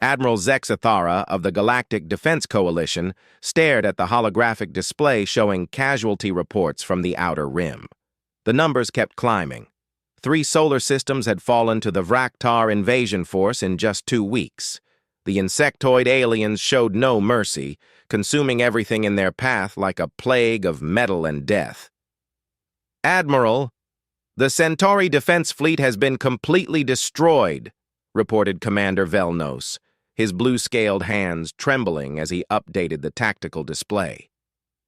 Admiral Zexathara of the Galactic Defense Coalition stared at the holographic display showing casualty reports from the Outer Rim. The numbers kept climbing. 3 solar systems had fallen to the Vraktar invasion force in just 2 weeks. The insectoid aliens showed no mercy, consuming everything in their path like a plague of metal and death. "Admiral, the Centauri defense fleet has been completely destroyed," reported Commander Velnos, his blue-scaled hands trembling as he updated the tactical display.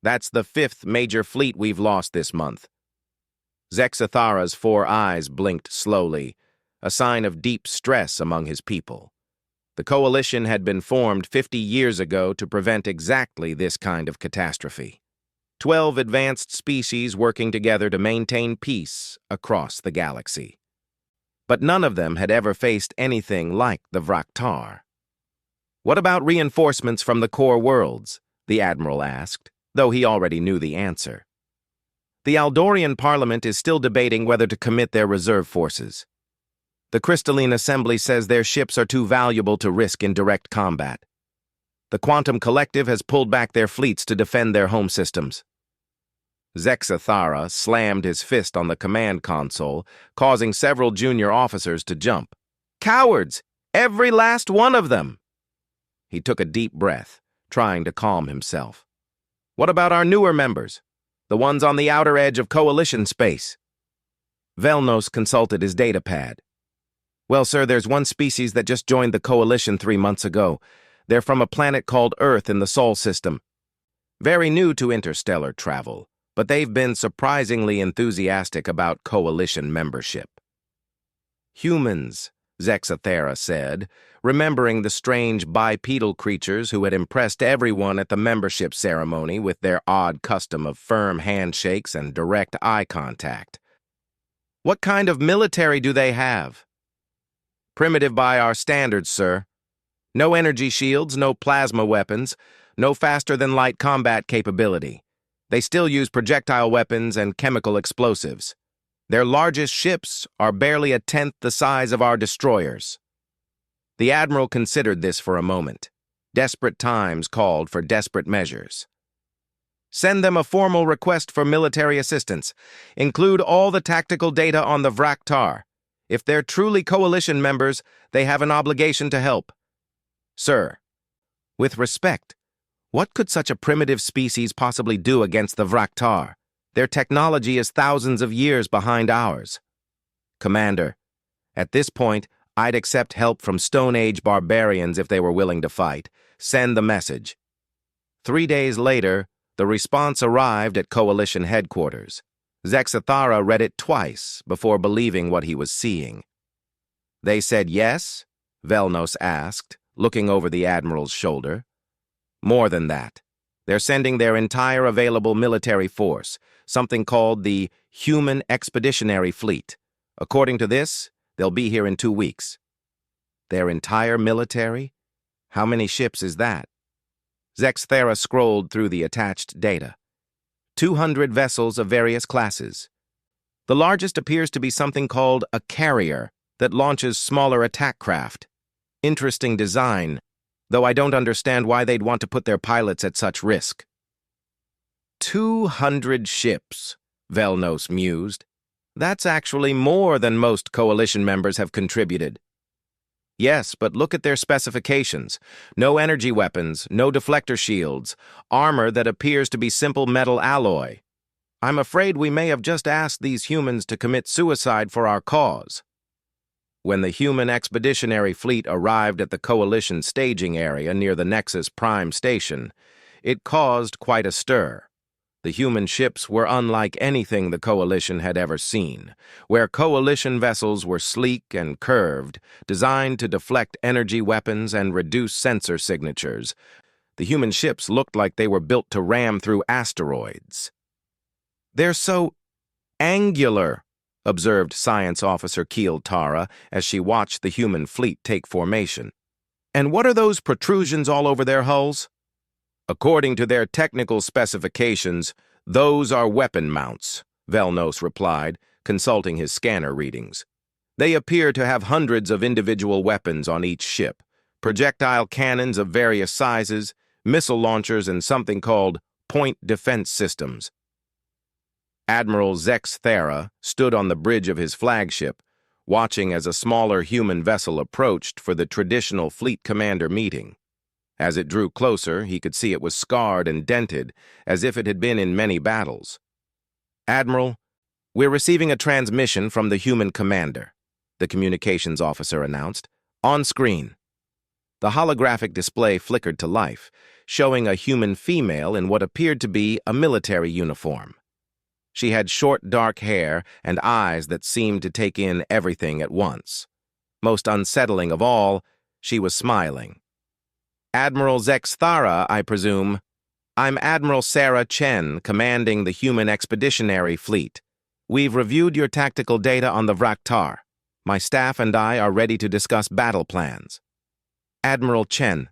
"That's the 5th major fleet we've lost this month." Zexathara's 4 eyes blinked slowly, a sign of deep stress among his people. The coalition had been formed 50 years ago to prevent exactly this kind of catastrophe. 12 advanced species working together to maintain peace across the galaxy. But none of them had ever faced anything like the Vraktar. "What about reinforcements from the core worlds?" the Admiral asked, though he already knew the answer. "The Aldorian Parliament is still debating whether to commit their reserve forces. The Crystalline Assembly says their ships are too valuable to risk in direct combat. The Quantum Collective has pulled back their fleets to defend their home systems." Zexathara slammed his fist on the command console, causing several junior officers to jump. "Cowards! Every last one of them!" He took a deep breath, trying to calm himself. "What about our newer members? The ones on the outer edge of Coalition space?" Velnos consulted his datapad. "Well, sir, there's one species that just joined the Coalition 3 months ago. They're from a planet called Earth in the Sol system. Very new to interstellar travel, but they've been surprisingly enthusiastic about Coalition membership." "Humans," Zexathara said, remembering the strange bipedal creatures who had impressed everyone at the membership ceremony with their odd custom of firm handshakes and direct eye contact. "What kind of military do they have?" "Primitive by our standards, sir. No energy shields, no plasma weapons, no faster-than-light combat capability. They still use projectile weapons and chemical explosives. Their largest ships are barely a tenth the size of our destroyers." The Admiral considered this for a moment. Desperate times called for desperate measures. "Send them a formal request for military assistance. Include all the tactical data on the Vraktar. If they're truly Coalition members, they have an obligation to help." "Sir, with respect, what could such a primitive species possibly do against the Vraktar? Their technology is thousands of years behind ours." "Commander, at this point, I'd accept help from Stone Age barbarians if they were willing to fight. Send the message." 3 days later, the response arrived at Coalition headquarters. Zexathara read it twice before believing what he was seeing. "They said yes?" Velnos asked, looking over the Admiral's shoulder. "More than that. They're sending their entire available military force, something called the Human Expeditionary Fleet. According to this, they'll be here in 2 weeks." "Their entire military? How many ships is that?" Zexathara scrolled through the attached data. 200 vessels of various classes. The largest appears to be something called a carrier that launches smaller attack craft. Interesting design, though I don't understand why they'd want to put their pilots at such risk. 200 ships, Velnos mused. That's actually more than most Coalition members have contributed. Yes, but look at their specifications. No energy weapons, no deflector shields, armor that appears to be simple metal alloy. I'm afraid we may have just asked these humans to commit suicide for our cause. When the Human Expeditionary Fleet arrived at the Coalition staging area near the Nexus Prime Station, it caused quite a stir. The human ships were unlike anything the Coalition had ever seen, where Coalition vessels were sleek and curved, designed to deflect energy weapons and reduce sensor signatures. The human ships looked like they were built to ram through asteroids. "They're so angular," observed Science Officer Keel Tara as she watched the human fleet take formation. "And what are those protrusions all over their hulls?" "According to their technical specifications, those are weapon mounts," Velnos replied, consulting his scanner readings. "They appear to have hundreds of individual weapons on each ship, projectile cannons of various sizes, missile launchers, and something called point defense systems. Admiral Zex Thera stood on the bridge of his flagship, watching as a smaller human vessel approached for the traditional fleet commander meeting. As it drew closer, he could see it was scarred and dented, as if it had been in many battles. "Admiral, we're receiving a transmission from the human commander," the communications officer announced. "On screen." The holographic display flickered to life, showing a human female in what appeared to be a military uniform. She had short, dark hair and eyes that seemed to take in everything at once. Most unsettling of all, she was smiling. "Admiral Zex Thara, I presume. I'm Admiral Sarah Chen, commanding the human expeditionary fleet. We've reviewed your tactical data on the Vraktar. My staff and I are ready to discuss battle plans." "Admiral Chen,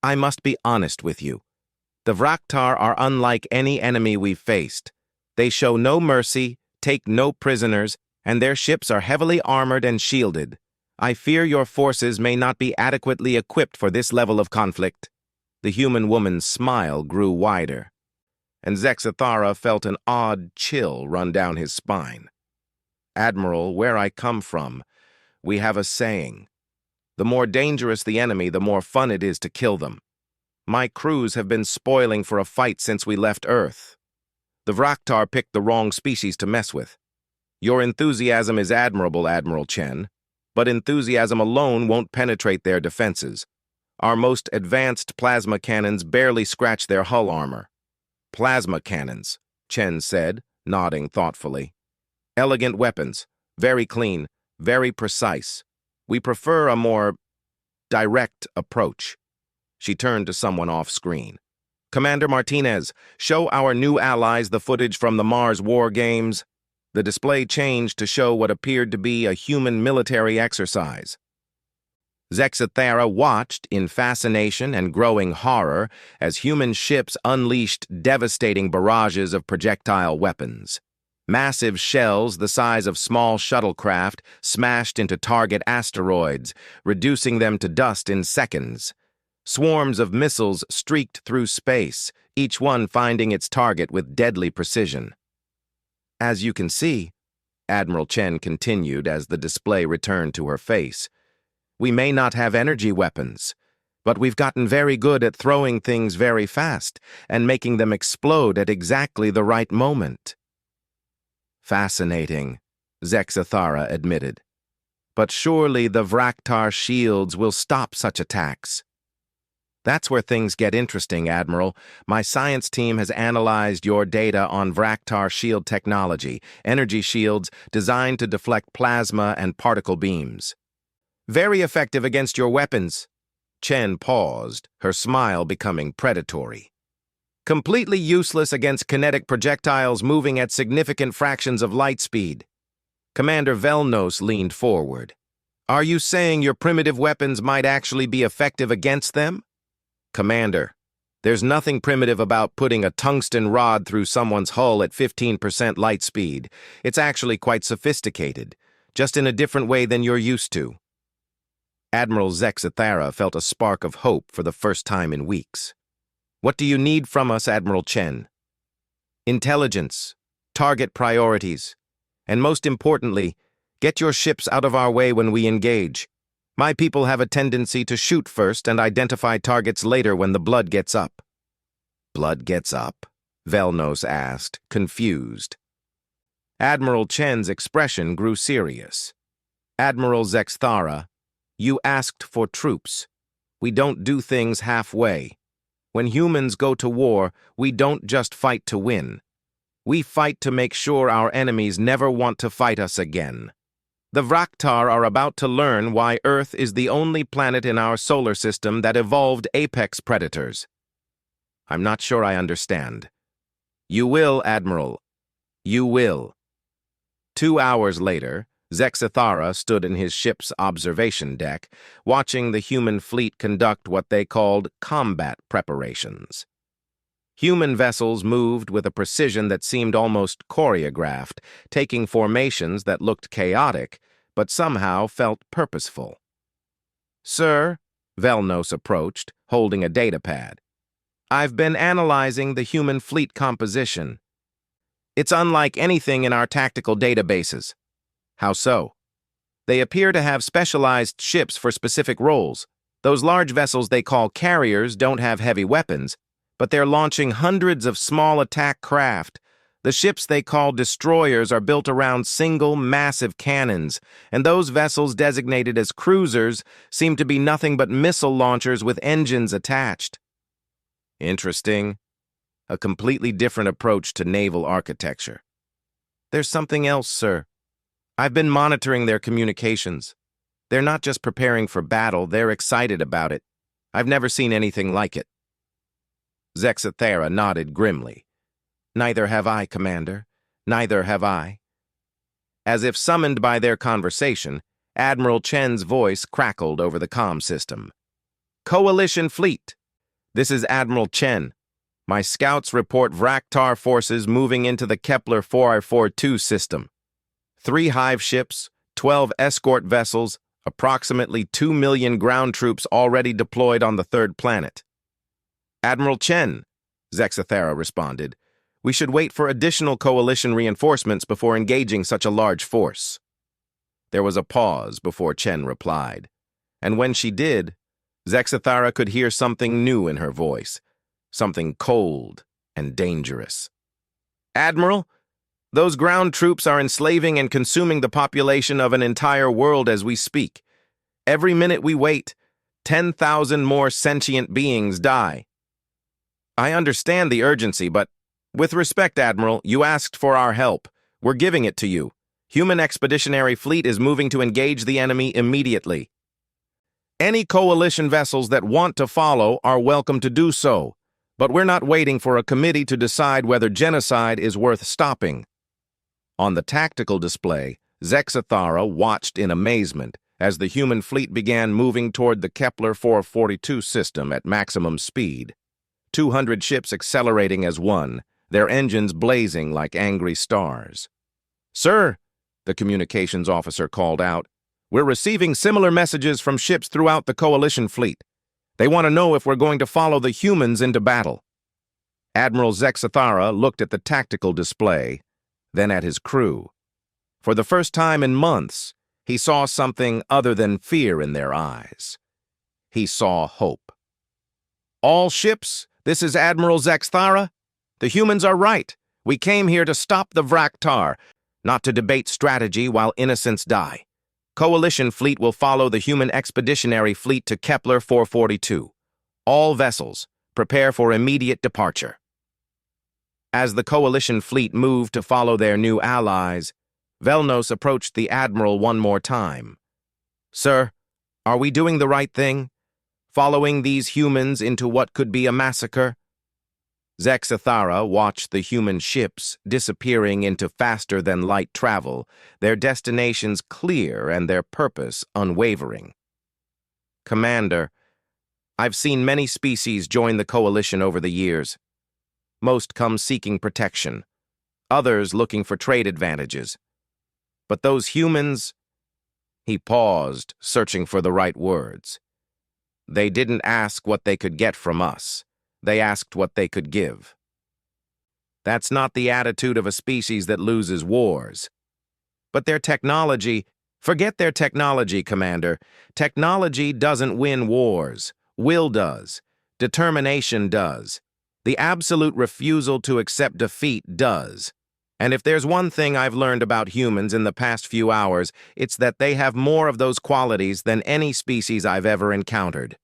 I must be honest with you. The Vraktar are unlike any enemy we've faced. They show no mercy, take no prisoners, and their ships are heavily armored and shielded. I fear your forces may not be adequately equipped for this level of conflict." The human woman's smile grew wider, and Zexathara felt an odd chill run down his spine. "Admiral, where I come from, we have a saying. The more dangerous the enemy, the more fun it is to kill them. My crews have been spoiling for a fight since we left Earth. The Vraktar picked the wrong species to mess with. Your enthusiasm is admirable, Admiral Chen, but enthusiasm alone won't penetrate their defenses. Our most advanced plasma cannons barely scratch their hull armor." "Plasma cannons," Chen said, nodding thoughtfully. "Elegant weapons, very clean, very precise. We prefer a more direct approach." She turned to someone off-screen. "Commander Martinez, show our new allies the footage from the Mars War Games." The display changed to show what appeared to be a human military exercise. Zexathara watched in fascination and growing horror as human ships unleashed devastating barrages of projectile weapons. Massive shells the size of small shuttlecraft smashed into target asteroids, reducing them to dust in seconds. Swarms of missiles streaked through space, each one finding its target with deadly precision. "As you can see," Admiral Chen continued as the display returned to her face, "we may not have energy weapons, but we've gotten very good at throwing things very fast and making them explode at exactly the right moment." "Fascinating," Zexathara admitted. "But surely the Vraktar shields will stop such attacks." "That's where things get interesting, Admiral. My science team has analyzed your data on Vraktar shield technology, energy shields designed to deflect plasma and particle beams. Very effective against your weapons." Chen paused, her smile becoming predatory. "Completely useless against kinetic projectiles moving at significant fractions of light speed." Commander Velnos leaned forward. "Are you saying your primitive weapons might actually be effective against them?" "Commander, there's nothing primitive about putting a tungsten rod through someone's hull at 15% light speed. It's actually quite sophisticated, just in a different way than you're used to." Admiral Zexathara felt a spark of hope for the first time in weeks. "What do you need from us, Admiral Chen?" "Intelligence, target priorities, and most importantly, get your ships out of our way when we engage. My people have a tendency to shoot first and identify targets later when the blood gets up." "Blood gets up?" Velnos asked, confused. Admiral Chen's expression grew serious. "Admiral Zexathara, you asked for troops. We don't do things halfway. When humans go to war, we don't just fight to win. We fight to make sure our enemies never want to fight us again. The Vraktar are about to learn why Earth is the only planet in our solar system that evolved apex predators." "I'm not sure I understand." "You will, Admiral. You will." 2 hours later, Zexathara stood in his ship's observation deck, watching the human fleet conduct what they called combat preparations. Human vessels moved with a precision that seemed almost choreographed, taking formations that looked chaotic, but somehow felt purposeful. "Sir," Velnos approached, holding a datapad. I've been analyzing the human fleet composition. It's unlike anything in our tactical databases. How so? They appear to have specialized ships for specific roles. Those large vessels they call carriers don't have heavy weapons, but they're launching hundreds of small attack craft. The ships they call destroyers are built around single, massive cannons, and those vessels designated as cruisers seem to be nothing but missile launchers with engines attached. Interesting. A completely different approach to naval architecture. There's something else, sir. I've been monitoring their communications. They're not just preparing for battle, they're excited about it. I've never seen anything like it. Zexathera nodded grimly. Neither have I, Commander. Neither have I. As if summoned by their conversation, Admiral Chen's voice crackled over the comm system. Coalition Fleet. This is Admiral Chen. My scouts report Vraktar forces moving into the Kepler 4I-42 system. 3 hive ships, 12 escort vessels, approximately 2 million ground troops already deployed on the 3rd planet. Admiral Chen, Zexathera responded, we should wait for additional coalition reinforcements before engaging such a large force. There was a pause before Chen replied, and when she did, Zexathera could hear something new in her voice, something cold and dangerous. Admiral, those ground troops are enslaving and consuming the population of an entire world as we speak. Every minute we wait, 10,000 more sentient beings die. I understand the urgency, but with respect, Admiral, you asked for our help. We're giving it to you. Human Expeditionary Fleet is moving to engage the enemy immediately. Any coalition vessels that want to follow are welcome to do so, but we're not waiting for a committee to decide whether genocide is worth stopping. On the tactical display, Zexathera watched in amazement as the human fleet began moving toward the Kepler 442 system at maximum speed. 200 ships accelerating as one, their engines blazing like angry stars. Sir, the communications officer called out, we're receiving similar messages from ships throughout the coalition fleet. They want to know if we're going to follow the humans into battle. Admiral Zexathera looked at the tactical display, then at his crew. For the first time in months, he saw something other than fear in their eyes. He saw hope. All ships, this is Admiral Zexathera. The humans are right. We came here to stop the Vraktar, not to debate strategy while innocents die. Coalition fleet will follow the human expeditionary fleet to Kepler 442. All vessels, prepare for immediate departure. As the coalition fleet moved to follow their new allies, Velnos approached the Admiral one more time. Sir, are we doing the right thing? Following these humans into what could be a massacre? Zexathera watched the human ships disappearing into faster-than-light travel, their destinations clear and their purpose unwavering. Commander, I've seen many species join the coalition over the years. Most come seeking protection, others looking for trade advantages. But those humans... He paused, searching for the right words. They didn't ask what they could get from us. They asked what they could give. That's not the attitude of a species that loses wars. But their technology... Forget their technology, Commander. Technology doesn't win wars. Will does. Determination does. The absolute refusal to accept defeat does. And if there's one thing I've learned about humans in the past few hours, it's that they have more of those qualities than any species I've ever encountered.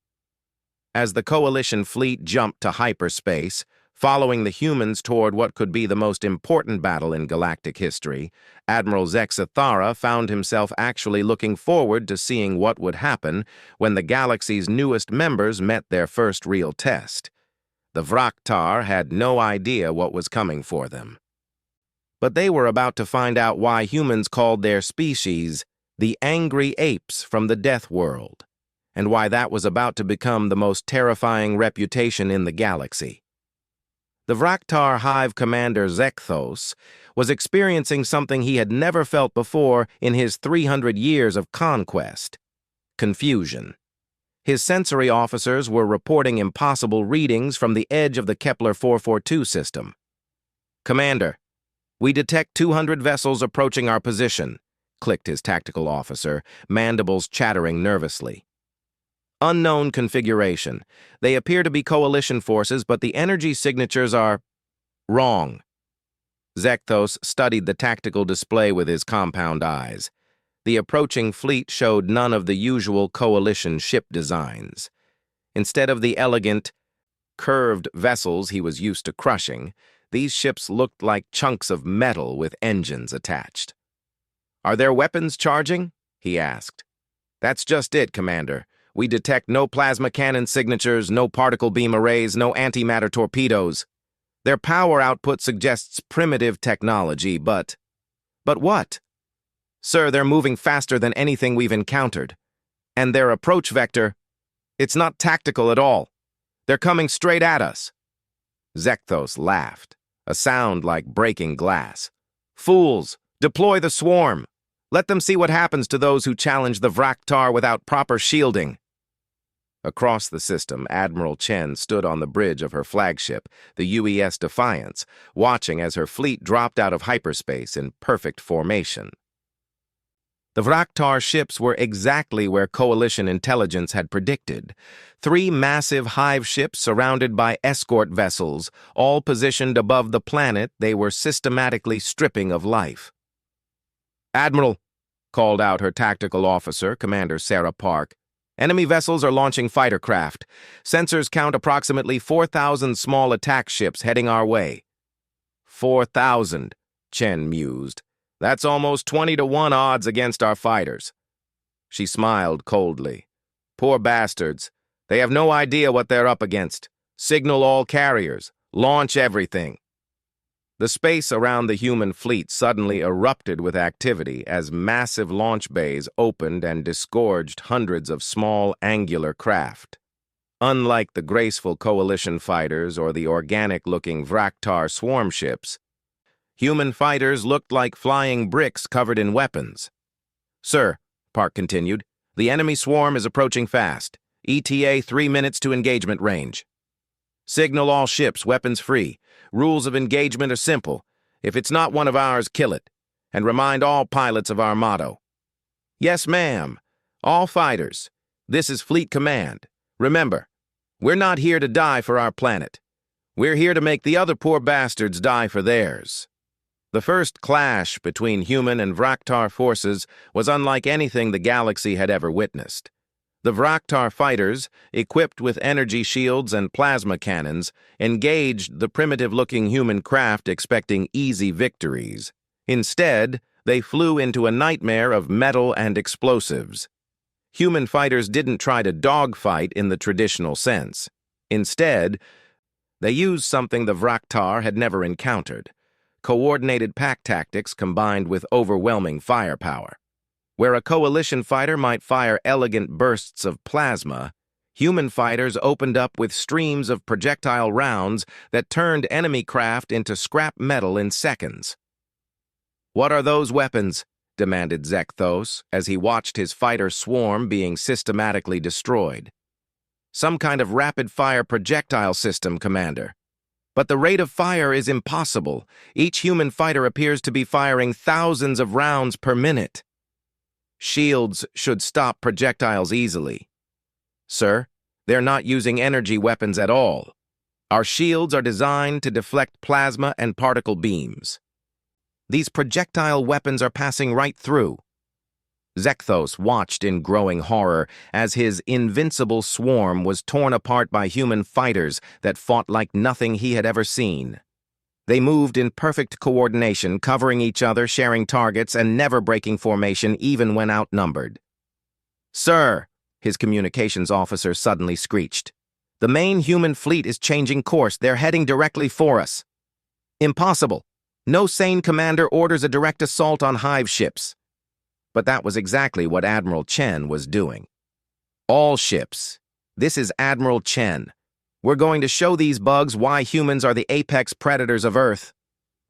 As the coalition fleet jumped to hyperspace, following the humans toward what could be the most important battle in galactic history, Admiral Zexathera found himself actually looking forward to seeing what would happen when the galaxy's newest members met their first real test. The Vraktar had no idea what was coming for them. But they were about to find out why humans called their species the angry apes from the Death World, and why that was about to become the most terrifying reputation in the galaxy. The Vraktar Hive commander Zekthos was experiencing something he had never felt before in his 300 years of conquest: confusion. His sensory officers were reporting impossible readings from the edge of the Kepler 442 system. "Commander, we detect 200 vessels approaching our position," clicked his tactical officer, mandibles chattering nervously. "Unknown configuration. They appear to be coalition forces, but the energy signatures are wrong." Zekthos studied the tactical display with his compound eyes. The approaching fleet showed none of the usual coalition ship designs. Instead of the elegant, curved vessels he was used to crushing, these ships looked like chunks of metal with engines attached. "Are their weapons charging?" he asked. "That's just it, Commander. We detect no plasma cannon signatures, no particle beam arrays, no antimatter torpedoes. Their power output suggests primitive technology, but what? Sir, they're moving faster than anything we've encountered. And their approach vector, it's not tactical at all. They're coming straight at us." Zekthos laughed, a sound like breaking glass. "Fools, deploy the swarm. Let them see what happens to those who challenge the Vraktar without proper shielding." Across the system, Admiral Chen stood on the bridge of her flagship, the UES Defiance, watching as her fleet dropped out of hyperspace in perfect formation. The Vraktar ships were exactly where Coalition intelligence had predicted. 3 massive hive ships surrounded by escort vessels, all positioned above the planet they were systematically stripping of life. "Admiral," called out her tactical officer, Commander Sarah Park, "enemy vessels are launching fighter craft. Sensors count approximately 4,000 small attack ships heading our way." 4,000, Chen mused. "That's almost 20-to-1 odds against our fighters." She smiled coldly. "Poor bastards. They have no idea what they're up against. Signal all carriers. Launch everything." The space around the human fleet suddenly erupted with activity as massive launch bays opened and disgorged hundreds of small, angular craft. Unlike the graceful Coalition fighters or the organic-looking Vraktar swarm ships, human fighters looked like flying bricks covered in weapons. "Sir," Park continued, "the enemy swarm is approaching fast. ETA 3 minutes to engagement range. Signal all ships, weapons free. Rules of engagement are simple. If it's not one of ours, kill it. And remind all pilots of our motto." "Yes, ma'am. All fighters. This is Fleet Command. Remember, we're not here to die for our planet. We're here to make the other poor bastards die for theirs." The first clash between human and Vraktar forces was unlike anything the galaxy had ever witnessed. The Vraktar fighters, equipped with energy shields and plasma cannons, engaged the primitive-looking human craft expecting easy victories. Instead, they flew into a nightmare of metal and explosives. Human fighters didn't try to dogfight in the traditional sense. Instead, they used something the Vraktar had never encountered: coordinated pack tactics combined with overwhelming firepower. Where a Coalition fighter might fire elegant bursts of plasma, human fighters opened up with streams of projectile rounds that turned enemy craft into scrap metal in seconds. "What are those weapons?" demanded Zekthos as he watched his fighter swarm being systematically destroyed. "Some kind of rapid-fire projectile system, Commander. But the rate of fire is impossible. Each human fighter appears to be firing thousands of rounds per minute. Shields should stop projectiles easily." "Sir, they're not using energy weapons at all. Our shields are designed to deflect plasma and particle beams. These projectile weapons are passing right through." Zekthos watched in growing horror as his invincible swarm was torn apart by human fighters that fought like nothing he had ever seen. They moved in perfect coordination, covering each other, sharing targets, and never breaking formation even when outnumbered. "Sir," his communications officer suddenly screeched, "the main human fleet is changing course. They're heading directly for us." "Impossible. No sane commander orders a direct assault on hive ships." But that was exactly what Admiral Chen was doing. "All ships. This is Admiral Chen. We're going to show these bugs why humans are the apex predators of Earth.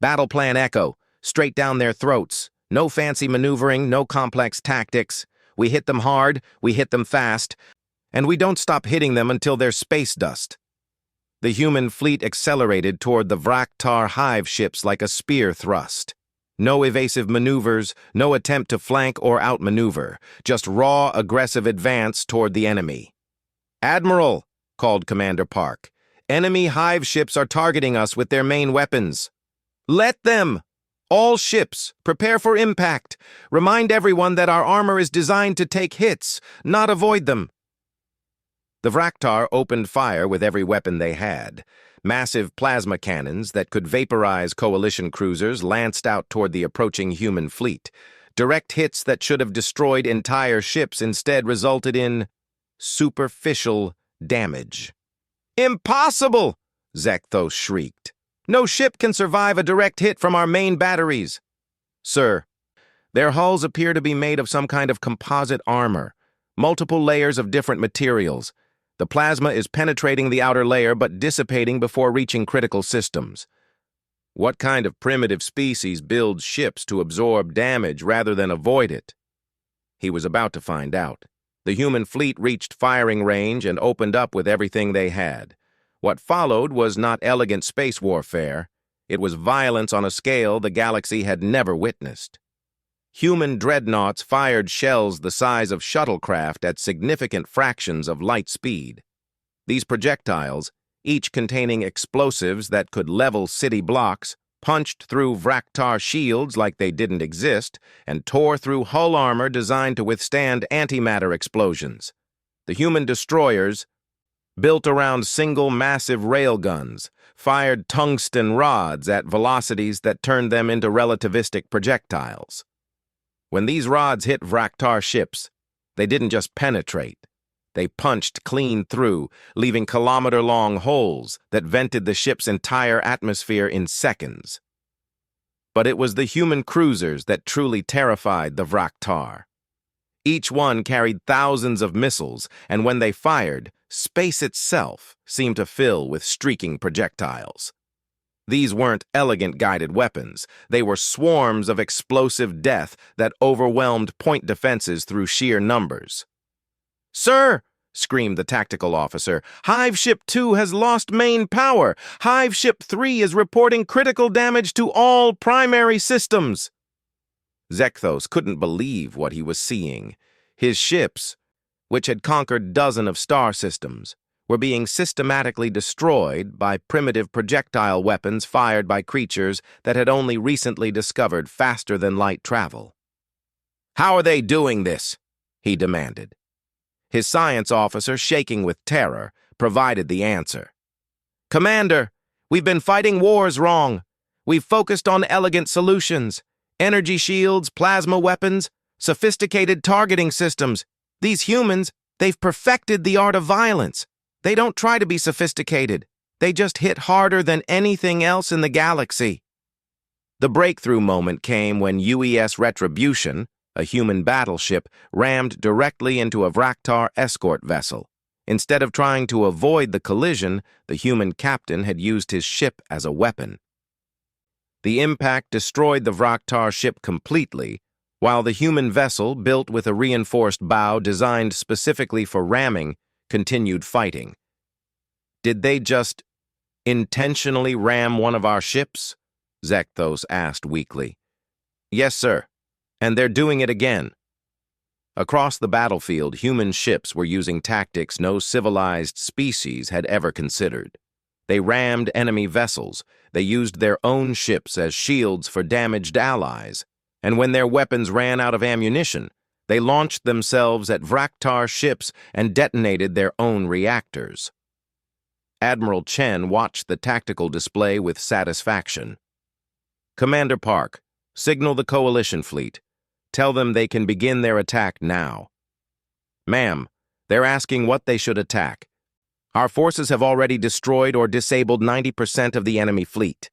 Battle Plan Echo, straight down their throats. No fancy maneuvering, no complex tactics. We hit them hard, we hit them fast, and we don't stop hitting them until they're space dust. The human fleet accelerated toward the Vraktar hive ships like a spear thrust. No evasive maneuvers, no attempt to flank or outmaneuver, just raw, aggressive advance toward the enemy. "Admiral," called Commander Park, "enemy hive ships are targeting us with their main weapons." "Let them! All ships, prepare for impact. Remind everyone that our armor is designed to take hits, not avoid them." The Vraktar opened fire with every weapon they had. Massive plasma cannons that could vaporize coalition cruisers lanced out toward the approaching human fleet. Direct hits that should have destroyed entire ships instead resulted in superficial damage. "Impossible!" Zekthos shrieked. "No ship can survive a direct hit from our main batteries." "Sir, their hulls appear to be made of some kind of composite armor, multiple layers of different materials. The plasma is penetrating the outer layer but dissipating before reaching critical systems. What kind of primitive species builds ships to absorb damage rather than avoid it?" He was about to find out. The human fleet reached firing range and opened up with everything they had. What followed was not elegant space warfare. It was violence on a scale the galaxy had never witnessed. Human dreadnoughts fired shells the size of shuttlecraft at significant fractions of light speed. These projectiles, each containing explosives that could level city blocks, punched through Vraktar shields like they didn't exist, and tore through hull armor designed to withstand antimatter explosions. The human destroyers, built around single massive railguns, fired tungsten rods at velocities that turned them into relativistic projectiles. When these rods hit Vraktar ships, they didn't just penetrate. They punched clean through, leaving kilometer-long holes that vented the ship's entire atmosphere in seconds. But it was the human cruisers that truly terrified the Vraktar. Each one carried thousands of missiles, and when they fired, space itself seemed to fill with streaking projectiles. These weren't elegant guided weapons. They were swarms of explosive death that overwhelmed point defenses through sheer numbers. "Sir!" screamed the tactical officer. "Hive Ship 2 has lost main power. Hive Ship 3 is reporting critical damage to all primary systems." Zekthos couldn't believe what he was seeing. His ships, which had conquered dozens of star systems, were being systematically destroyed by primitive projectile weapons fired by creatures that had only recently discovered faster-than-light travel. "How are they doing this?" he demanded. His science officer, shaking with terror, provided the answer. "Commander, we've been fighting wars wrong. We've focused on elegant solutions, energy shields, plasma weapons, sophisticated targeting systems. These humans, they've perfected the art of violence. They don't try to be sophisticated. They just hit harder than anything else in the galaxy." The breakthrough moment came when UES Retribution, a human battleship, rammed directly into a Vraktar escort vessel. Instead of trying to avoid the collision, the human captain had used his ship as a weapon. The impact destroyed the Vraktar ship completely, while the human vessel, built with a reinforced bow designed specifically for ramming, continued fighting. "Did they just intentionally ram one of our ships?" Zekthos asked weakly. "Yes, sir, and they're doing it again." Across the battlefield, human ships were using tactics no civilized species had ever considered. They rammed enemy vessels, they used their own ships as shields for damaged allies, and when their weapons ran out of ammunition, they launched themselves at Vraktar ships and detonated their own reactors. Admiral Chen watched the tactical display with satisfaction. "Commander Park, signal the coalition fleet. Tell them they can begin their attack now." "Ma'am, they're asking what they should attack. Our forces have already destroyed or disabled 90% of the enemy fleet."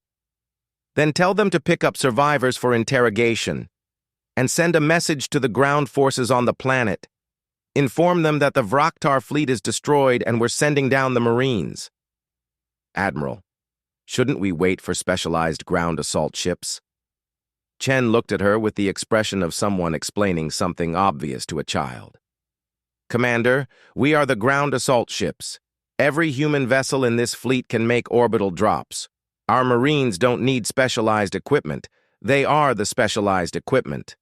"Then tell them to pick up survivors for interrogation and send a message to the ground forces on the planet. Inform them that the Vraktar fleet is destroyed and we're sending down the Marines." "Admiral, shouldn't we wait for specialized ground assault ships?" Chen looked at her with the expression of someone explaining something obvious to a child. Commander, we are the ground assault ships. Every human vessel in this fleet can make orbital drops. Our Marines don't need specialized equipment. They are the specialized equipment.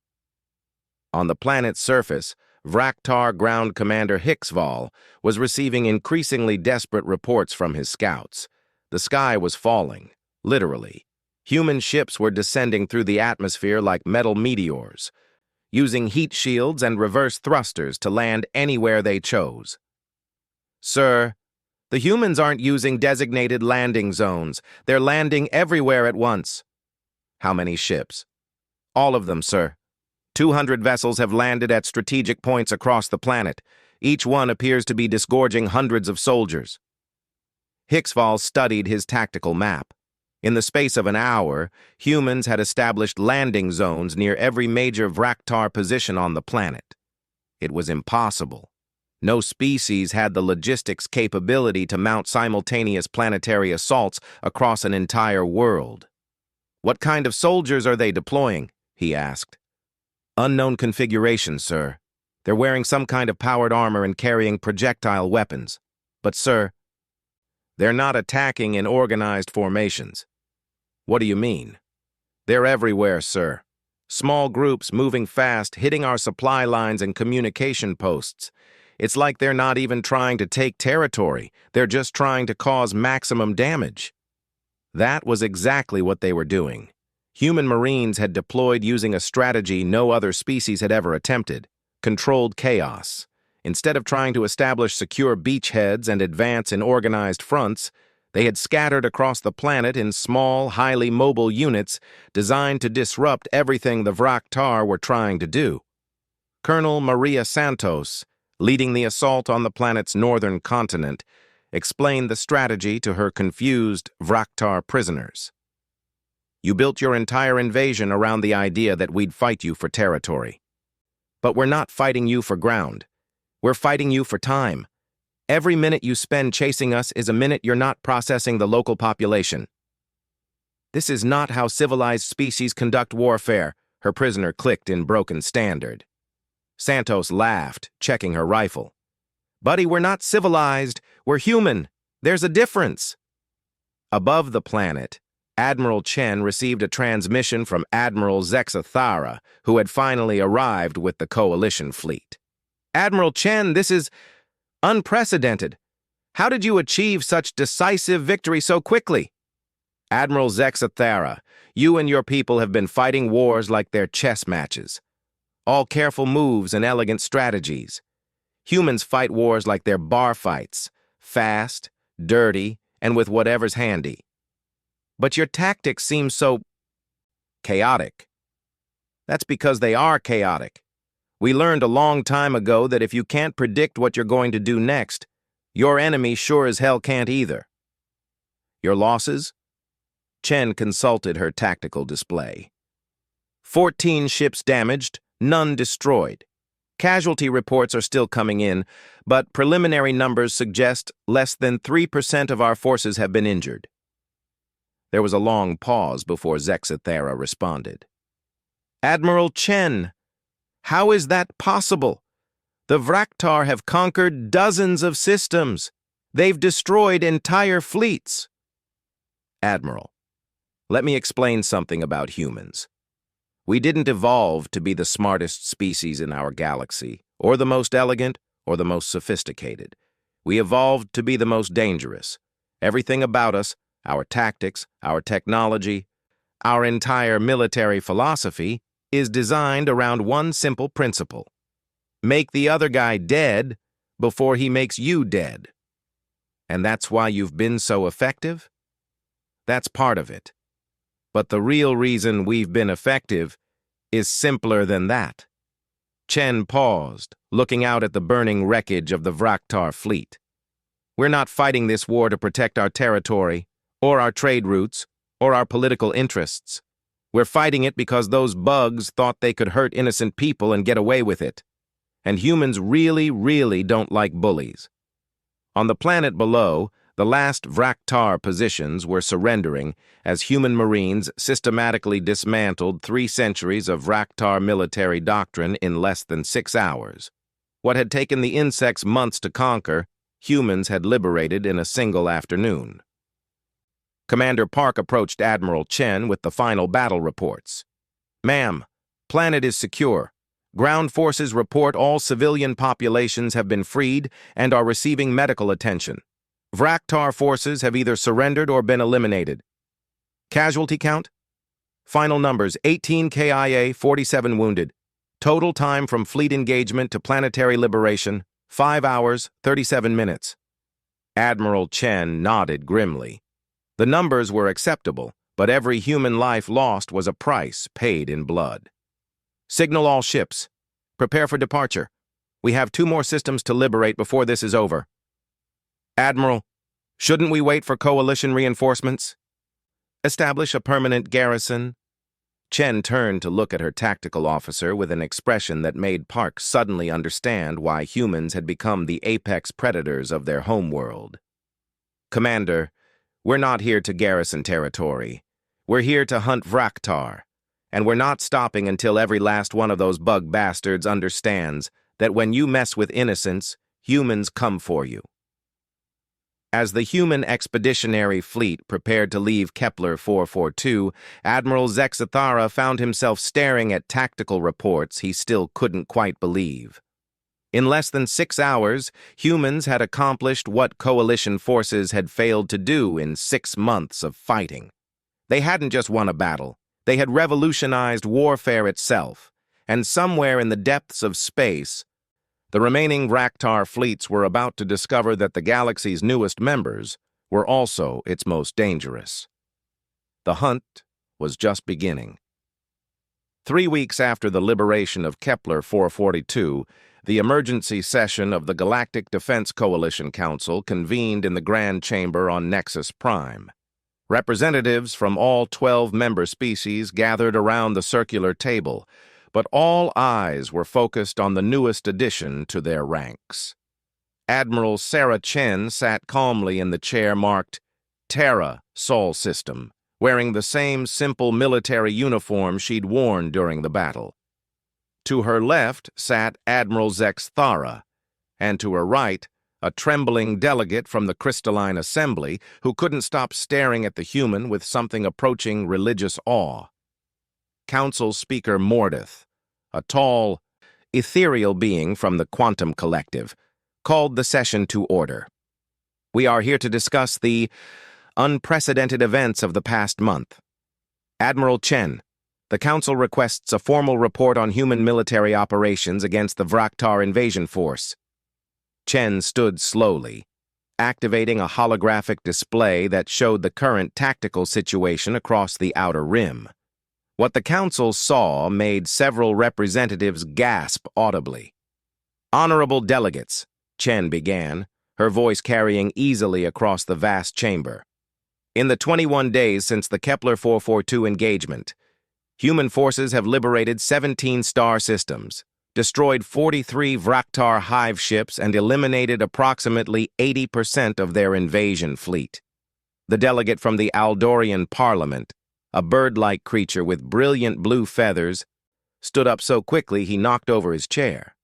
On the planet's surface, Vraktar Ground Commander HFY was receiving increasingly desperate reports from his scouts. The sky was falling, literally. Human ships were descending through the atmosphere like metal meteors, using heat shields and reverse thrusters to land anywhere they chose. Sir, the humans aren't using designated landing zones. They're landing everywhere at once. How many ships? All of them, sir. 200 vessels have landed at strategic points across the planet. Each one appears to be disgorging hundreds of soldiers. HFY studied his tactical map. In the space of an hour, humans had established landing zones near every major Vraktar position on the planet. It was impossible. No species had the logistics capability to mount simultaneous planetary assaults across an entire world. "What kind of soldiers are they deploying?" he asked. "Unknown configuration, sir. They're wearing some kind of powered armor and carrying projectile weapons. But, sir, they're not attacking in organized formations." "What do you mean?" "They're everywhere, sir. Small groups moving fast, hitting our supply lines and communication posts. It's like they're not even trying to take territory. They're just trying to cause maximum damage." That was exactly what they were doing. Human Marines had deployed using a strategy no other species had ever attempted: controlled chaos. Instead of trying to establish secure beachheads and advance in organized fronts, they had scattered across the planet in small, highly mobile units designed to disrupt everything the Vraktar were trying to do. Colonel Maria Santos, leading the assault on the planet's northern continent, explained the strategy to her confused Vraktar prisoners. "You built your entire invasion around the idea that we'd fight you for territory. But we're not fighting you for ground. We're fighting you for time. Every minute you spend chasing us is a minute you're not processing the local population." "This is not how civilized species conduct warfare," her prisoner clicked in broken standard. Santos laughed, checking her rifle. "Buddy, we're not civilized. We're human. There's a difference." Above the planet, Admiral Chen received a transmission from Admiral Zexathara, who had finally arrived with the Coalition fleet. "Admiral Chen, this is unprecedented. How did you achieve such decisive victory so quickly?" "Admiral Zexathara, you and your people have been fighting wars like they're chess matches. All careful moves and elegant strategies. Humans fight wars like they're bar fights, fast, dirty, and with whatever's handy. But your tactics seem so chaotic." "That's because they are chaotic. We learned a long time ago that if you can't predict what you're going to do next, your enemy sure as hell can't either." "Your losses?" Chen consulted her tactical display. 14 ships damaged, none destroyed. Casualty reports are still coming in, but preliminary numbers suggest less than 3% of our forces have been injured. There was a long pause before Zexathara responded. "Admiral Chen, how is that possible? The Vraktar have conquered dozens of systems. They've destroyed entire fleets." "Admiral, let me explain something about humans. We didn't evolve to be the smartest species in our galaxy, or the most elegant, or the most sophisticated. We evolved to be the most dangerous. Everything about us, our tactics, our technology, our entire military philosophy, is designed around one simple principle: make the other guy dead before he makes you dead. And that's why you've been so effective? That's part of it. But the real reason we've been effective is simpler than that." Chen paused, looking out at the burning wreckage of the Vraktar fleet. "We're not fighting this war to protect our territory, or our trade routes, or our political interests. We're fighting it because those bugs thought they could hurt innocent people and get away with it. And humans really, really don't like bullies. On the planet below, the last Vraktar positions were surrendering as human Marines systematically dismantled 3 centuries of Vraktar military doctrine in less than 6 hours. What had taken the insects months to conquer, humans had liberated in a single afternoon. Commander Park approached Admiral Chen with the final battle reports. "Ma'am, planet is secure. Ground forces report all civilian populations have been freed and are receiving medical attention. Vraktar forces have either surrendered or been eliminated. Casualty count? Final numbers: 18 KIA, 47 wounded. Total time from fleet engagement to planetary liberation, 5 hours, 37 minutes. Admiral Chen nodded grimly. The numbers were acceptable, but every human life lost was a price paid in blood. Signal all ships. Prepare for departure. We have 2 more systems to liberate before this is over. Admiral, shouldn't we wait for coalition reinforcements? Establish a permanent garrison. Chen turned to look at her tactical officer with an expression that made Park suddenly understand why humans had become the apex predators of their homeworld. Commander, we're not here to garrison territory. We're here to hunt Vraktar, and we're not stopping until every last one of those bug bastards understands that when you mess with innocents, humans come for you. As the human expeditionary fleet prepared to leave Kepler 442, Admiral Zexathara found himself staring at tactical reports he still couldn't quite believe. In less than 6 hours, humans had accomplished what coalition forces had failed to do in 6 months of fighting. They hadn't just won a battle, they had revolutionized warfare itself, and somewhere in the depths of space, the remaining Vraktar fleets were about to discover that the galaxy's newest members were also its most dangerous. The hunt was just beginning. 3 weeks after the liberation of Kepler 442, the emergency session of the Galactic Defense Coalition Council convened in the Grand Chamber on Nexus Prime. Representatives from all 12 member species gathered around the circular table, but all eyes were focused on the newest addition to their ranks. Admiral Sarah Chen sat calmly in the chair marked Terra Sol System, wearing the same simple military uniform she'd worn during the battle. To her left sat Admiral Zexathara, and to her right, a trembling delegate from the Crystalline Assembly who couldn't stop staring at the human with something approaching religious awe. Council Speaker Mordeth, a tall, ethereal being from the Quantum Collective, called the session to order. We are here to discuss the unprecedented events of the past month. Admiral Chen, the Council requests a formal report on human military operations against the Vraktar invasion force. Chen stood slowly, activating a holographic display that showed the current tactical situation across the Outer Rim. What the Council saw made several representatives gasp audibly. "Honorable delegates," Chen began, her voice carrying easily across the vast chamber. "In the 21 days since the Kepler 442 engagement, human forces have liberated 17 star systems, destroyed 43 Vraktar hive ships, and eliminated approximately 80% of their invasion fleet." The delegate from the Aldorian Parliament, a bird-like creature with brilliant blue feathers, stood up so quickly he knocked over his chair.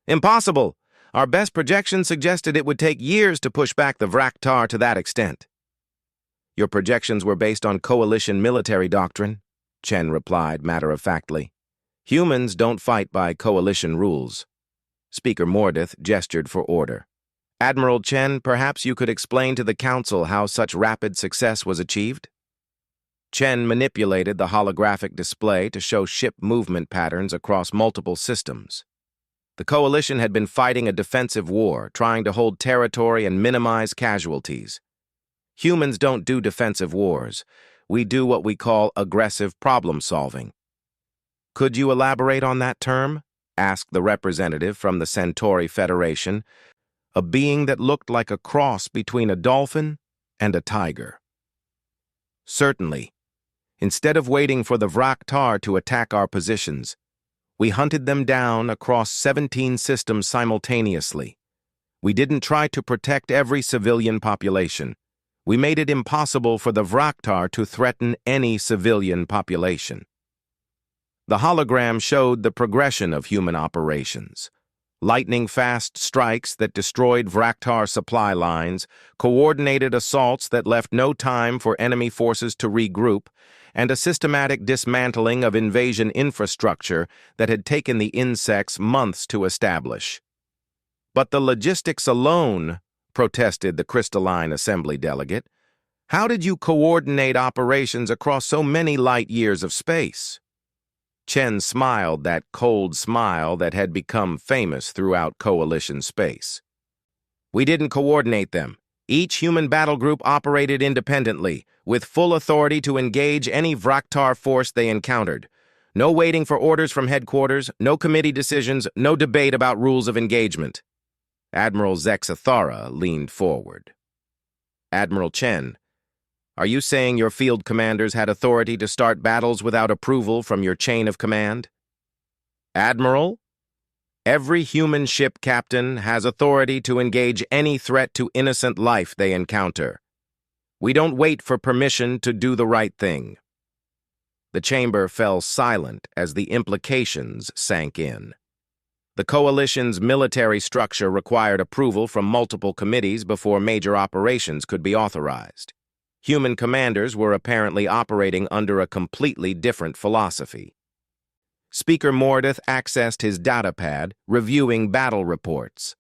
"Impossible! Our best projections suggested it would take years to push back the Vraktar to that extent." "Your projections were based on coalition military doctrine," Chen replied matter-of-factly. "Humans don't fight by coalition rules." Speaker Mordeth gestured for order. "Admiral Chen, perhaps you could explain to the Council how such rapid success was achieved?" Chen manipulated the holographic display to show ship movement patterns across multiple systems. The Coalition had been fighting a defensive war, trying to hold territory and minimize casualties. Humans don't do defensive wars. We do what we call aggressive problem-solving. "Could you elaborate on that term?" asked the representative from the Centauri Federation, a being that looked like a cross between a dolphin and a tiger. "Certainly. Instead of waiting for the Vraktar to attack our positions, we hunted them down across 17 systems simultaneously. We didn't try to protect every civilian population. We made it impossible for the Vraktar to threaten any civilian population." The hologram showed the progression of human operations. lightning-fast strikes that destroyed Vraktar supply lines, coordinated assaults that left no time for enemy forces to regroup, and a systematic dismantling of invasion infrastructure that had taken the insects months to establish. "But the logistics alone," protested the Crystalline Assembly delegate. "How did you coordinate operations across so many light years of space?" Chen smiled that cold smile that had become famous throughout Coalition space. "We didn't coordinate them. Each human battle group operated independently, with full authority to engage any Vraktar force they encountered. No waiting for orders from headquarters, no committee decisions, no debate about rules of engagement." Admiral Zexathara leaned forward. "Admiral Chen, are you saying your field commanders had authority to start battles without approval from your chain of command?" "Admiral, every human ship captain has authority to engage any threat to innocent life they encounter. We don't wait for permission to do the right thing." The chamber fell silent as the implications sank in. The Coalition's military structure required approval from multiple committees before major operations could be authorized. Human commanders were apparently operating under a completely different philosophy. Speaker Mordeth accessed his datapad, reviewing battle reports.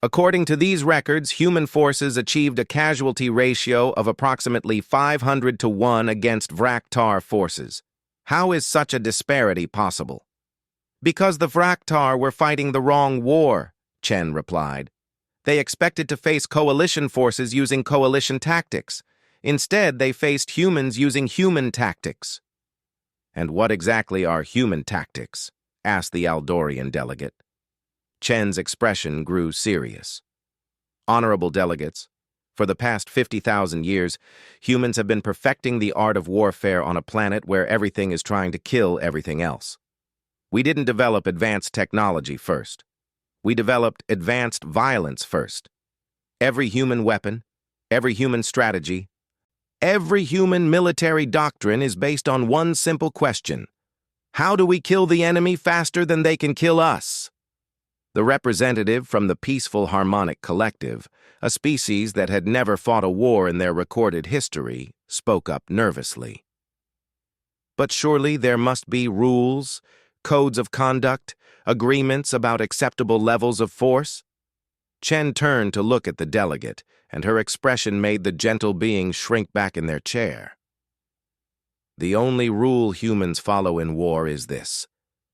According to these records, human forces achieved a casualty ratio of approximately 500 to 1 against Vraktar forces. How is such a disparity possible? "Because the Vraktar were fighting the wrong war," Chen replied. "They expected to face Coalition forces using Coalition tactics. Instead, they faced humans using human tactics." "And what exactly are human tactics?" asked the Aldorian delegate. Chen's expression grew serious. "Honorable delegates, for the past 50,000 years, humans have been perfecting the art of warfare on a planet where everything is trying to kill everything else. We didn't develop advanced technology first. We developed advanced violence first. Every human weapon, every human strategy, every human military doctrine is based on one simple question: how do we kill the enemy faster than they can kill us?" The representative from the Peaceful Harmonic Collective, a species that had never fought a war in their recorded history, spoke up nervously. "But surely there must be rules, codes of conduct, agreements about acceptable levels of force?" Chen turned to look at the delegate, and her expression made the gentle being shrink back in their chair. "The only rule humans follow in war is this: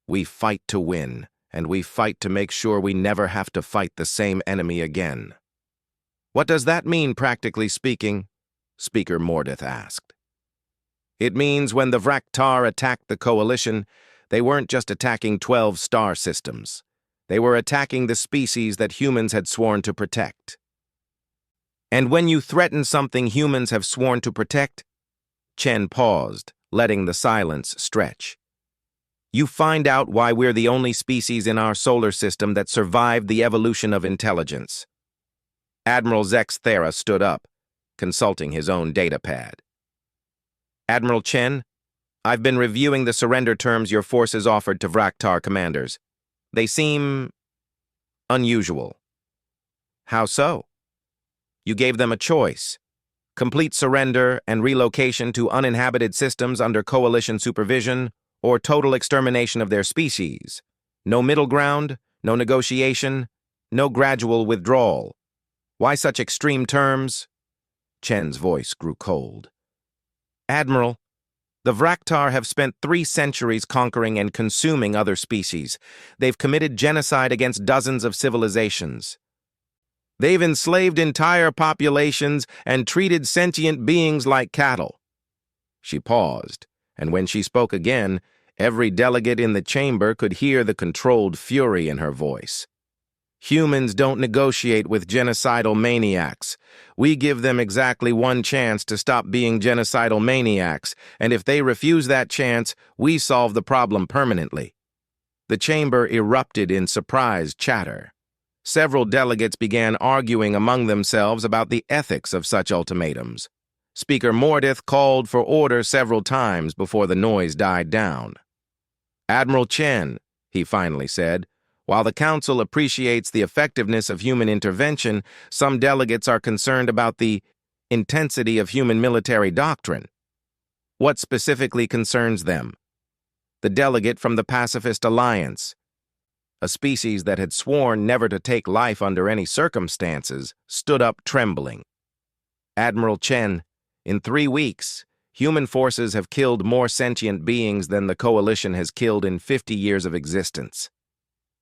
we fight to win, and we fight to make sure we never have to fight the same enemy again." "What does that mean, practically speaking?" Speaker Mordeth asked. "It means when the Vraktar attacked the Coalition, they weren't just attacking 12 star systems. They were attacking the species that humans had sworn to protect." "And when you threaten something humans have sworn to protect?" Chen paused, letting the silence stretch. "You find out why we're the only species in our solar system that survived the evolution of intelligence." Admiral Zexathara stood up, consulting his own datapad. "Admiral Chen, I've been reviewing the surrender terms your forces offered to Vraktar commanders. They seem unusual." "How so?" "You gave them a choice: complete surrender and relocation to uninhabited systems under Coalition supervision, or total extermination of their species. No middle ground, no negotiation, no gradual withdrawal. Why such extreme terms?" Chen's voice grew cold. "Admiral, the Vraktar have spent 3 centuries conquering and consuming other species. They've committed genocide against dozens of civilizations. They've enslaved entire populations and treated sentient beings like cattle." She paused, and when she spoke again, every delegate in the chamber could hear the controlled fury in her voice. "Humans don't negotiate with genocidal maniacs. We give them exactly one chance to stop being genocidal maniacs, and if they refuse that chance, we solve the problem permanently." The chamber erupted in surprised chatter. Several delegates began arguing among themselves about the ethics of such ultimatums. Speaker Mordeth called for order several times before the noise died down. "Admiral Chen," he finally said, While the Council appreciates the effectiveness of human intervention, some delegates are concerned about the intensity of human military doctrine. What specifically concerns them? The delegate from the Pacifist Alliance, a species that had sworn never to take life under any circumstances, stood up trembling. Admiral Chen, in 3 weeks, human forces have killed more sentient beings than the Coalition has killed in 50 years of existence.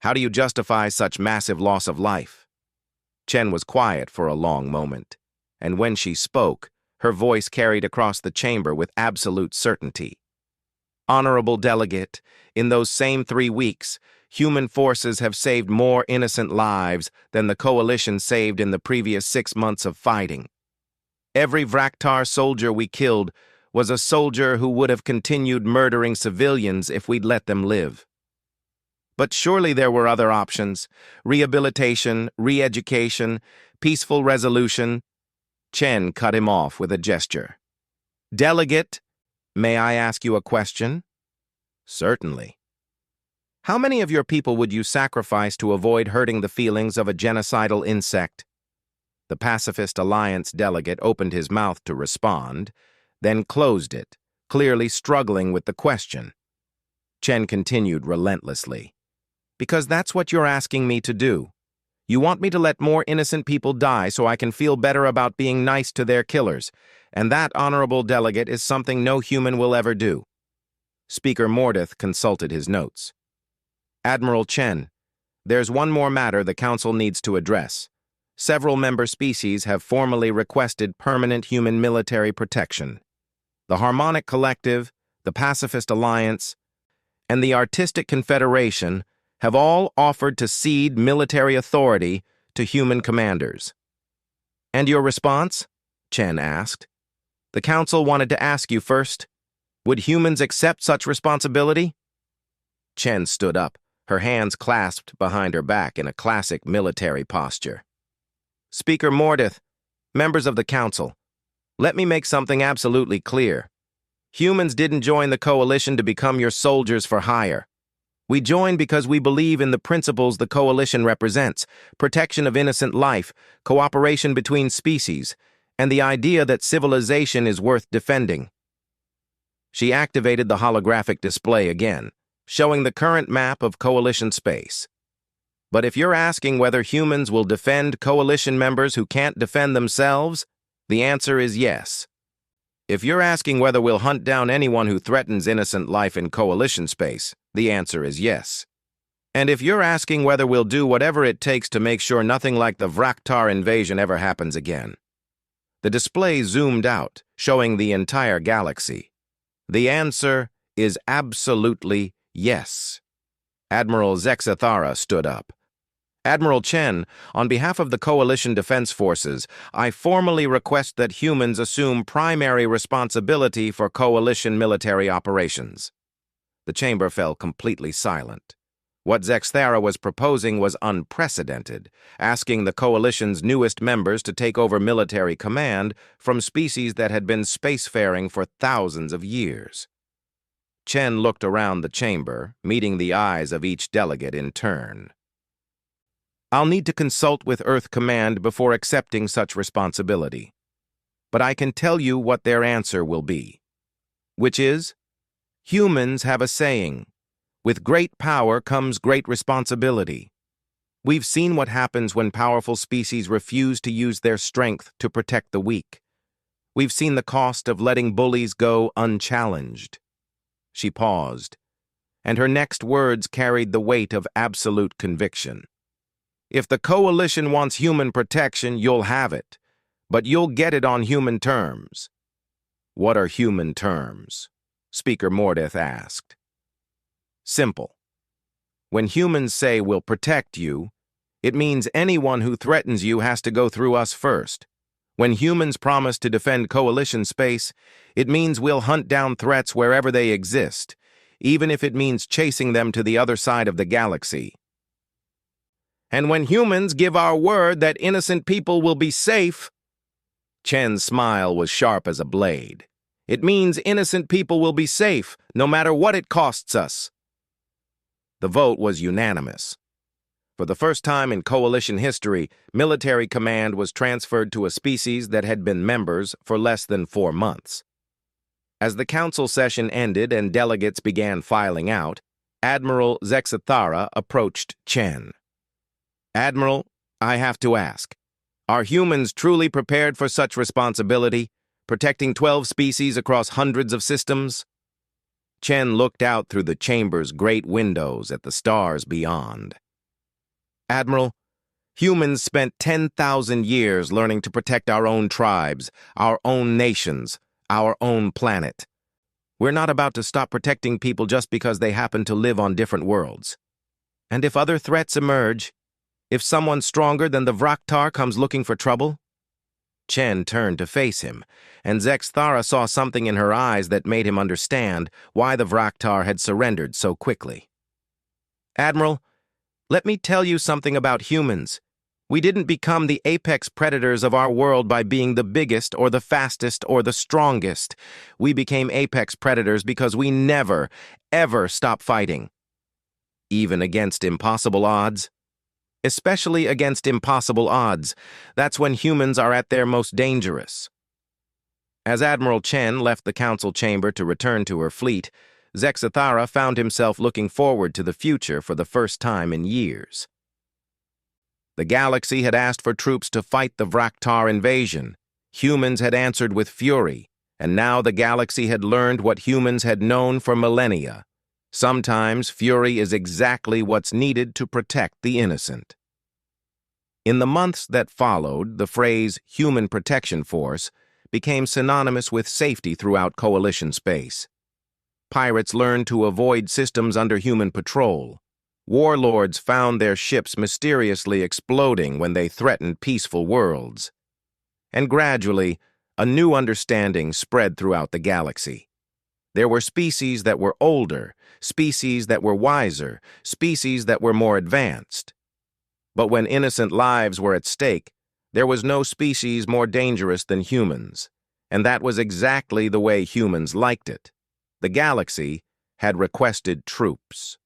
How do you justify such massive loss of life? Chen was quiet for a long moment, and when she spoke, her voice carried across the chamber with absolute certainty. Honorable Delegate, in those same 3 weeks, human forces have saved more innocent lives than the Coalition saved in the previous 6 months of fighting. Every Vraktar soldier we killed was a soldier who would have continued murdering civilians if we'd let them live. But surely there were other options: rehabilitation, re-education, peaceful resolution. Chen cut him off with a gesture. Delegate, may I ask you a question? Certainly. How many of your people would you sacrifice to avoid hurting the feelings of a genocidal insect? The Pacifist Alliance delegate opened his mouth to respond, then closed it, clearly struggling with the question. Chen continued relentlessly. Because that's what you're asking me to do. You want me to let more innocent people die so I can feel better about being nice to their killers, and that, honorable delegate, is something no human will ever do. Speaker Mordeth consulted his notes. Admiral Chen, there's one more matter the Council needs to address. Several member species have formally requested permanent human military protection. The Harmonic Collective, the Pacifist Alliance, and the Artistic Confederation have all offered to cede military authority to human commanders. And your response? Chen asked. The Council wanted to ask you first. Would humans accept such responsibility? Chen stood up, her hands clasped behind her back in a classic military posture. Speaker Mordeth, members of the Council, let me make something absolutely clear. Humans didn't join the Coalition to become your soldiers for hire. We joined because we believe in the principles the Coalition represents: protection of innocent life, cooperation between species, and the idea that civilization is worth defending. She activated the holographic display again, showing the current map of Coalition space. But if you're asking whether humans will defend Coalition members who can't defend themselves, the answer is yes. If you're asking whether we'll hunt down anyone who threatens innocent life in Coalition space, the answer is yes. And if you're asking whether we'll do whatever it takes to make sure nothing like the Vraktar invasion ever happens again. The display zoomed out, showing the entire galaxy. The answer is absolutely yes. Admiral Zexathara stood up. Admiral Chen, on behalf of the Coalition Defense Forces, I formally request that humans assume primary responsibility for Coalition military operations. The chamber fell completely silent. What Zexathara was proposing was unprecedented, asking the Coalition's newest members to take over military command from species that had been spacefaring for thousands of years. Chen looked around the chamber, meeting the eyes of each delegate in turn. I'll need to consult with Earth Command before accepting such responsibility. But I can tell you what their answer will be. Which is, humans have a saying, with great power comes great responsibility. We've seen what happens when powerful species refuse to use their strength to protect the weak. We've seen the cost of letting bullies go unchallenged. She paused, and her next words carried the weight of absolute conviction. If the Coalition wants human protection, you'll have it, but you'll get it on human terms. What are human terms? Speaker Mordeth asked. Simple. When humans say we'll protect you, it means anyone who threatens you has to go through us first. When humans promise to defend Coalition space, it means we'll hunt down threats wherever they exist, even if it means chasing them to the other side of the galaxy. And when humans give our word that innocent people will be safe, Chen's smile was sharp as a blade. It means innocent people will be safe, no matter what it costs us. The vote was unanimous. For the first time in Coalition history, military command was transferred to a species that had been members for less than 4 months. As the council session ended and delegates began filing out, Admiral Zexathara approached Chen. "Admiral, I have to ask, are humans truly prepared for such responsibility, protecting 12 species across hundreds of systems?" Chen looked out through the chamber's great windows at the stars beyond. "Admiral, humans spent 10,000 years learning to protect our own tribes, our own nations, our own planet. We're not about to stop protecting people just because they happen to live on different worlds. And if other threats emerge, if someone stronger than the Vraktar comes looking for trouble?" Chen turned to face him, and Zexathara saw something in her eyes that made him understand why the Vraktar had surrendered so quickly. "Admiral, let me tell you something about humans. We didn't become the apex predators of our world by being the biggest or the fastest or the strongest. We became apex predators because we never, ever stop fighting. Even against impossible odds. Especially against impossible odds. That's when humans are at their most dangerous." As Admiral Chen left the council chamber to return to her fleet, Zexathara found himself looking forward to the future for the first time in years. The galaxy had asked for troops to fight the Vraktar invasion. Humans had answered with fury, and now the galaxy had learned what humans had known for millennia. Sometimes fury is exactly what's needed to protect the innocent. In the months that followed, the phrase "human protection force" became synonymous with safety throughout Coalition space. Pirates learned to avoid systems under human patrol. Warlords found their ships mysteriously exploding when they threatened peaceful worlds. And gradually, a new understanding spread throughout the galaxy. There were species that were older, species that were wiser, species that were more advanced. But when innocent lives were at stake, there was no species more dangerous than humans, and that was exactly the way humans liked it. The galaxy had requested troops.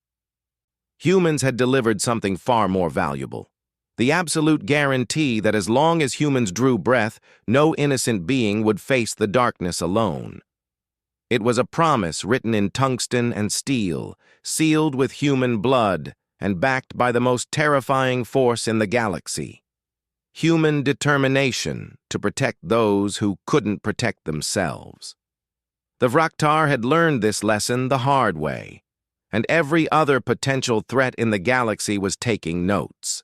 Humans had delivered something far more valuable: the absolute guarantee that as long as humans drew breath, no innocent being would face the darkness alone. It was a promise written in tungsten and steel, sealed with human blood, and backed by the most terrifying force in the galaxy: human determination to protect those who couldn't protect themselves. The Vraktar had learned this lesson the hard way, and every other potential threat in the galaxy was taking notes.